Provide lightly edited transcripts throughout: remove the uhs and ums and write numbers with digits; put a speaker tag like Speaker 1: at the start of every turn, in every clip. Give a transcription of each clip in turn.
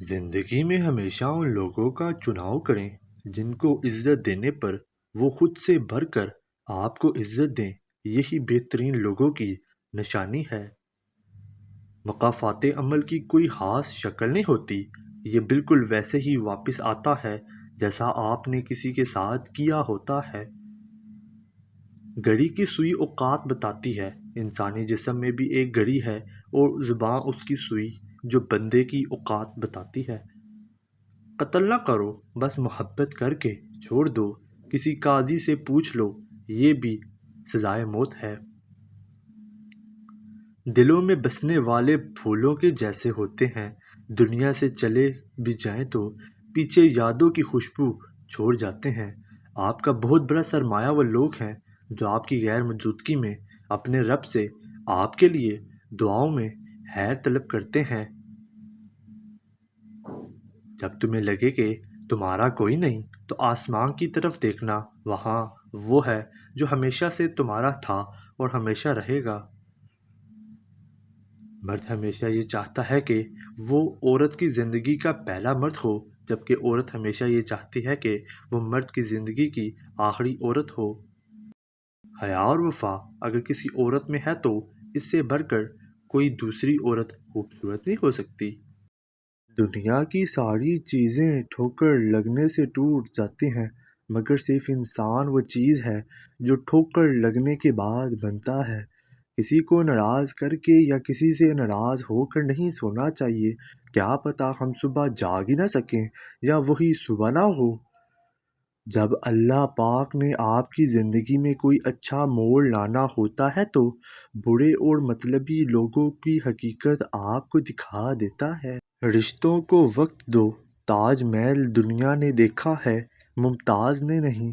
Speaker 1: زندگی میں ہمیشہ ان لوگوں کا چناؤ کریں جن کو عزت دینے پر وہ خود سے بڑھ کر آپ کو عزت دیں۔ یہی بہترین لوگوں کی نشانی ہے۔ مقافات عمل کی کوئی خاص شکل نہیں ہوتی، یہ بالکل ویسے ہی واپس آتا ہے جیسا آپ نے کسی کے ساتھ کیا ہوتا ہے۔ گھڑی کی سوئی اوقات بتاتی ہے، انسانی جسم میں بھی ایک گھڑی ہے اور زبان اس کی سوئی جو بندے کی اوقات بتاتی ہے۔ قتل نہ کرو، بس محبت کر کے چھوڑ دو، کسی قاضی سے پوچھ لو، یہ بھی سزائے موت ہے۔ دلوں میں بسنے والے پھولوں کے جیسے ہوتے ہیں، دنیا سے چلے بھی جائیں تو پیچھے یادوں کی خوشبو چھوڑ جاتے ہیں۔ آپ کا بہت بڑا سرمایہ وہ لوگ ہیں جو آپ کی غیر موجودگی میں اپنے رب سے آپ کے لیے دعاؤں میں خیر طلب کرتے ہیں۔ جب تمہیں لگے کہ تمہارا کوئی نہیں تو آسمان کی طرف دیکھنا، وہاں وہ ہے جو ہمیشہ سے تمہارا تھا اور ہمیشہ رہے گا۔ مرد ہمیشہ یہ چاہتا ہے کہ وہ عورت کی زندگی کا پہلا مرد ہو، جبکہ عورت ہمیشہ یہ چاہتی ہے کہ وہ مرد کی زندگی کی آخری عورت ہو۔ حیا اور وفا اگر کسی عورت میں ہے تو اس سے بڑھ کر کوئی دوسری عورت خوبصورت نہیں ہو سکتی۔ دنیا کی ساری چیزیں ٹھوکر لگنے سے ٹوٹ جاتی ہیں، مگر صرف انسان وہ چیز ہے جو ٹھوکر لگنے کے بعد بنتا ہے۔ کسی کو ناراض کر کے یا کسی سے ناراض ہو کر نہیں سونا چاہیے، کیا پتہ ہم صبح جاگ ہی نہ سکیں یا وہی صبح نہ ہو۔ جب اللہ پاک نے آپ کی زندگی میں کوئی اچھا موڑ لانا ہوتا ہے تو برے اور مطلبی لوگوں کی حقیقت آپ کو دکھا دیتا ہے۔ رشتوں کو وقت دو، تاج محل دنیا نے دیکھا ہے، ممتاز نے نہیں۔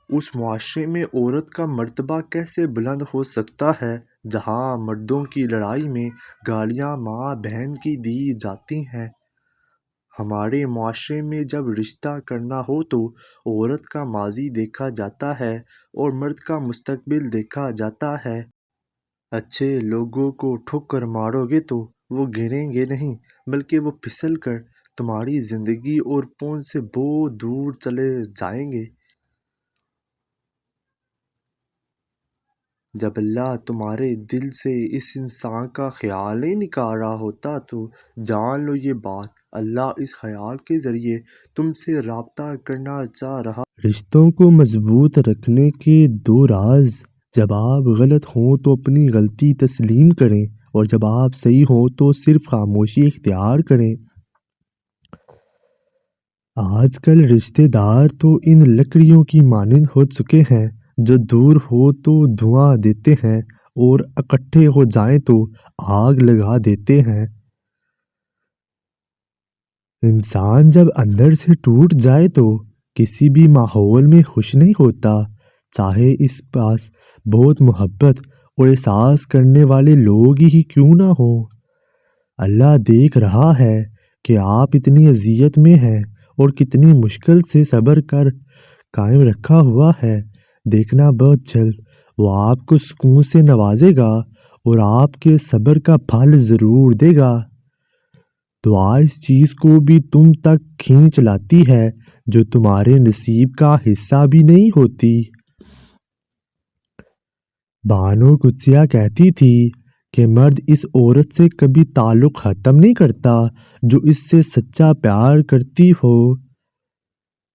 Speaker 1: اس معاشرے میں عورت کا مرتبہ کیسے بلند ہو سکتا ہے جہاں مردوں کی لڑائی میں گالیاں ماں بہن کی دی جاتی ہیں؟ ہمارے معاشرے میں جب رشتہ کرنا ہو تو عورت کا ماضی دیکھا جاتا ہے اور مرد کا مستقبل دیکھا جاتا ہے۔ اچھے لوگوں کو ٹھوکر مارو گے تو وہ گریں گے نہیں، بلکہ وہ پھسل کر تمہاری زندگی اور پہنچ سے بہت دور چلے جائیں گے۔ جب اللہ تمہارے دل سے اس انسان کا خیال ہی نکال رہا ہوتا تو جان لو یہ بات، اللہ اس خیال کے ذریعے تم سے رابطہ کرنا چاہ رہا۔ رشتوں کو مضبوط رکھنے کے دو راز: جب آپ غلط ہوں تو اپنی غلطی تسلیم کریں، اور جب آپ صحیح ہوں تو صرف خاموشی اختیار کریں۔ آج کل رشتہ دار تو ان لکڑیوں کی مانند ہو چکے ہیں جو دور ہو تو دھواں دیتے ہیں اور اکٹھے ہو جائیں تو آگ لگا دیتے ہیں۔ انسان جب اندر سے ٹوٹ جائے تو کسی بھی ماحول میں خوش نہیں ہوتا، چاہے اس پاس بہت محبت اور احساس کرنے والے لوگ ہی کیوں نہ ہوں۔ اللہ دیکھ رہا ہے کہ آپ اتنی اذیت میں ہیں اور کتنی مشکل سے صبر کر قائم رکھا ہوا ہے۔ دیکھنا بہت جلد وہ آپ کو سکون سے نوازے گا اور آپ کے صبر کا پھل ضرور دے گا۔ دعا اس چیز کو بھی تم تک کھینچ لاتی ہے جو تمہارے نصیب کا حصہ بھی نہیں ہوتی۔ بانو قدسیہ کہتی تھی کہ مرد اس عورت سے کبھی تعلق ختم نہیں کرتا جو اس سے سچا پیار کرتی ہو،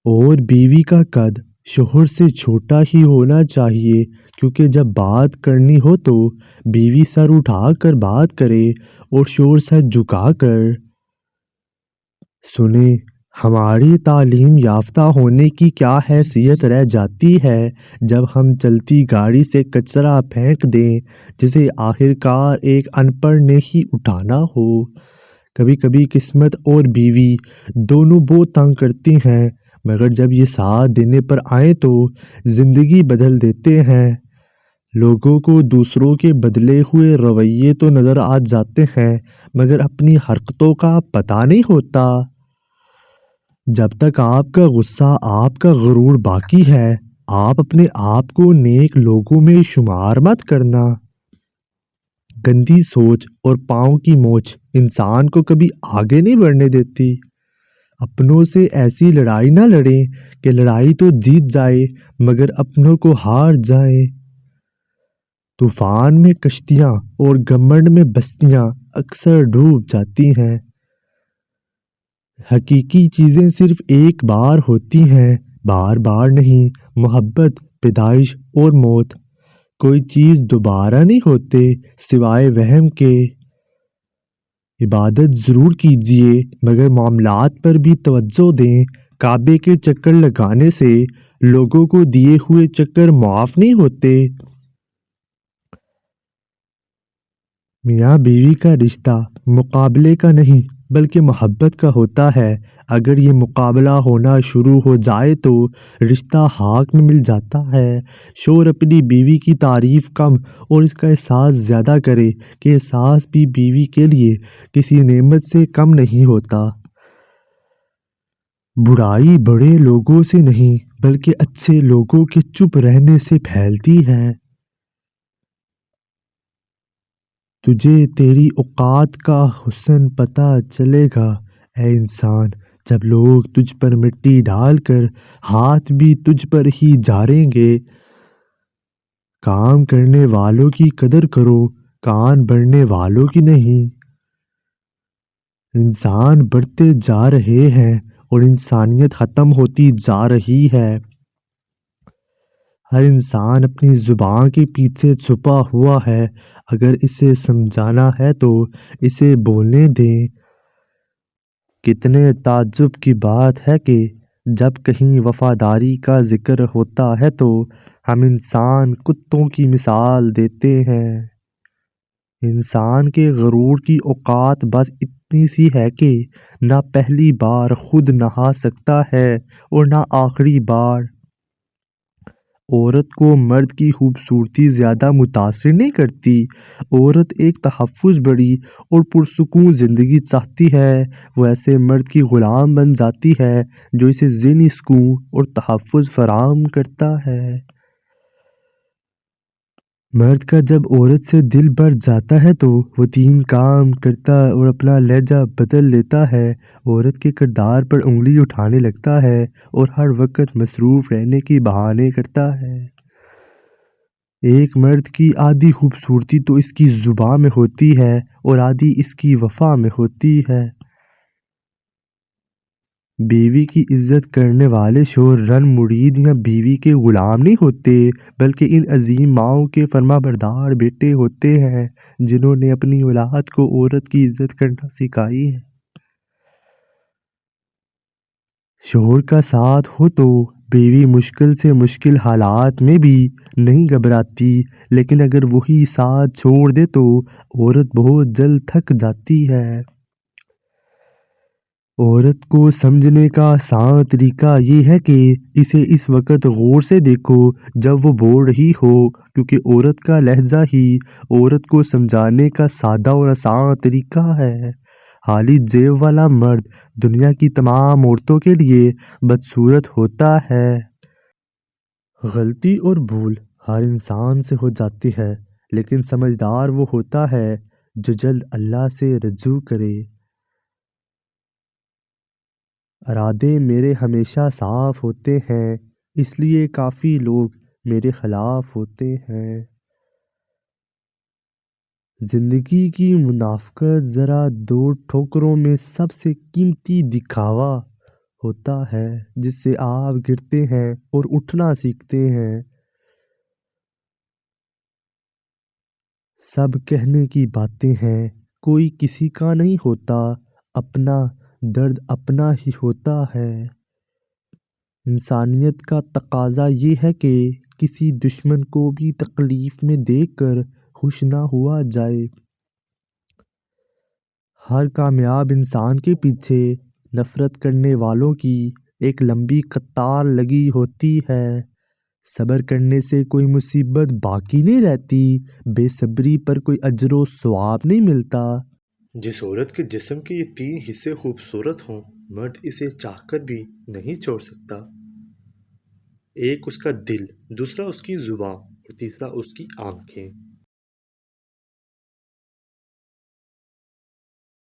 Speaker 1: اور بیوی کا قد شوہر سے چھوٹا ہی ہونا چاہیے، کیونکہ جب بات کرنی ہو تو بیوی سر اٹھا کر بات کرے اور شوہر سر جھکا کر سنے۔ ہماری تعلیم یافتہ ہونے کی کیا حیثیت رہ جاتی ہے جب ہم چلتی گاڑی سے کچرا پھینک دیں جسے آخرکار ایک ان پڑھ نے ہی اٹھانا ہو۔ کبھی کبھی قسمت اور بیوی دونوں بہت تنگ کرتی ہیں، مگر جب یہ ساتھ دینے پر آئیں تو زندگی بدل دیتے ہیں۔ لوگوں کو دوسروں کے بدلے ہوئے رویے تو نظر آ جاتے ہیں، مگر اپنی حرکتوں کا پتہ نہیں ہوتا۔ جب تک آپ کا غصہ، آپ کا غرور باقی ہے، آپ اپنے آپ کو نیک لوگوں میں شمار مت کرنا۔ گندی سوچ اور پاؤں کی موچ انسان کو کبھی آگے نہیں بڑھنے دیتی۔ اپنوں سے ایسی لڑائی نہ لڑیں کہ لڑائی تو جیت جائے مگر اپنوں کو ہار جائیں۔ طوفان میں کشتیاں اور گھمنڈ میں بستیاں اکثر ڈوب جاتی ہیں۔ حقیقی چیزیں صرف ایک بار ہوتی ہیں، بار بار نہیں۔ محبت، پیدائش اور موت، کوئی چیز دوبارہ نہیں ہوتے سوائے وہم کے۔ عبادت ضرور کیجیے مگر معاملات پر بھی توجہ دیں۔ کعبے کے چکر لگانے سے لوگوں کو دیے ہوئے چکر معاف نہیں ہوتے۔ میاں بیوی کا رشتہ مقابلے کا نہیں بلکہ محبت کا ہوتا ہے۔ اگر یہ مقابلہ ہونا شروع ہو جائے تو رشتہ خاک میں مل جاتا ہے۔ شوہر اپنی بیوی کی تعریف کم اور اس کا احساس زیادہ کرے کہ احساس بھی بیوی کے لیے کسی نعمت سے کم نہیں ہوتا۔ برائی بڑے لوگوں سے نہیں بلکہ اچھے لوگوں کے چپ رہنے سے پھیلتی ہے۔ تجھے تیری اوقات کا حسن پتہ چلے گا اے انسان جب لوگ تجھ پر مٹی ڈال کر ہاتھ بھی تجھ پر ہی جھاڑیں گے۔ کام کرنے والوں کی قدر کرو، کان بھرنے والوں کی نہیں۔ انسان بڑھتے جا رہے ہیں اور انسانیت ختم ہوتی جا رہی ہے۔ ہر انسان اپنی زبان کے پیچھے چھپا ہوا ہے، اگر اسے سمجھانا ہے تو اسے بولنے دیں۔ کتنے تعجب کی بات ہے کہ جب کہیں وفاداری کا ذکر ہوتا ہے تو ہم انسان کتوں کی مثال دیتے ہیں۔ انسان کے غرور کی اوقات بس اتنی سی ہے کہ نہ پہلی بار خود نہا سکتا ہے اور نہ آخری بار۔ عورت کو مرد کی خوبصورتی زیادہ متاثر نہیں کرتی۔ عورت ایک تحفظ بڑی اور پرسکون زندگی چاہتی ہے۔ وہ ایسے مرد کی غلام بن جاتی ہے جو اسے ذہنی سکون اور تحفظ فراہم کرتا ہے۔ مرد کا جب عورت سے دل بھر جاتا ہے تو وہ 3 کام کرتا اور اپنا لہجہ بدل لیتا ہے۔ عورت کے کردار پر انگلی اٹھانے لگتا ہے اور ہر وقت مصروف رہنے کے بہانے کرتا ہے۔ ایک مرد کی آدھی خوبصورتی تو اس کی زبان میں ہوتی ہے اور آدھی اس کی وفا میں ہوتی ہے۔ بیوی کی عزت کرنے والے شوہر رن مرید یا بیوی کے غلام نہیں ہوتے بلکہ ان عظیم ماؤں کے فرمانبردار بیٹے ہوتے ہیں جنہوں نے اپنی اولاد کو عورت کی عزت کرنا سکھائی ہے۔ شوہر کا ساتھ ہو تو بیوی مشکل سے مشکل حالات میں بھی نہیں گھبراتی، لیکن اگر وہی ساتھ چھوڑ دے تو عورت بہت جلد تھک جاتی ہے۔ عورت کو سمجھنے کا آسان طریقہ یہ ہے کہ اسے اس وقت غور سے دیکھو جب وہ بول رہی ہو، کیونکہ عورت کا لہجہ ہی عورت کو سمجھانے کا سادہ اور آسان طریقہ ہے۔ خالی جیب والا مرد دنیا کی تمام عورتوں کے لیے بدصورت ہوتا ہے۔ غلطی اور بھول ہر انسان سے ہو جاتی ہے، لیکن سمجھدار وہ ہوتا ہے جو جلد اللہ سے رجوع کرے۔ ارادے میرے ہمیشہ صاف ہوتے ہیں، اس لیے کافی لوگ میرے خلاف ہوتے ہیں۔ زندگی کی منافقت ذرا 2 ٹھوکروں میں سب سے قیمتی دکھاوا ہوتا ہے جس سے آپ گرتے ہیں اور اٹھنا سیکھتے ہیں۔ سب کہنے کی باتیں ہیں، کوئی کسی کا نہیں ہوتا، اپنا درد اپنا ہی ہوتا ہے۔ انسانیت کا تقاضا یہ ہے کہ کسی دشمن کو بھی تکلیف میں دیکھ کر خوش نہ ہوا جائے۔ ہر کامیاب انسان کے پیچھے نفرت کرنے والوں کی ایک لمبی قطار لگی ہوتی ہے۔ صبر کرنے سے کوئی مصیبت باقی نہیں رہتی، بے صبری پر کوئی اجر و ثواب نہیں ملتا۔ جس عورت کے جسم کے یہ 3 حصے خوبصورت ہوں، مرد اسے چاہ کر بھی نہیں چھوڑ سکتا۔ ایک اس کا دل، دوسرا اس کی زبان اور تیسرا اس کی آنکھیں۔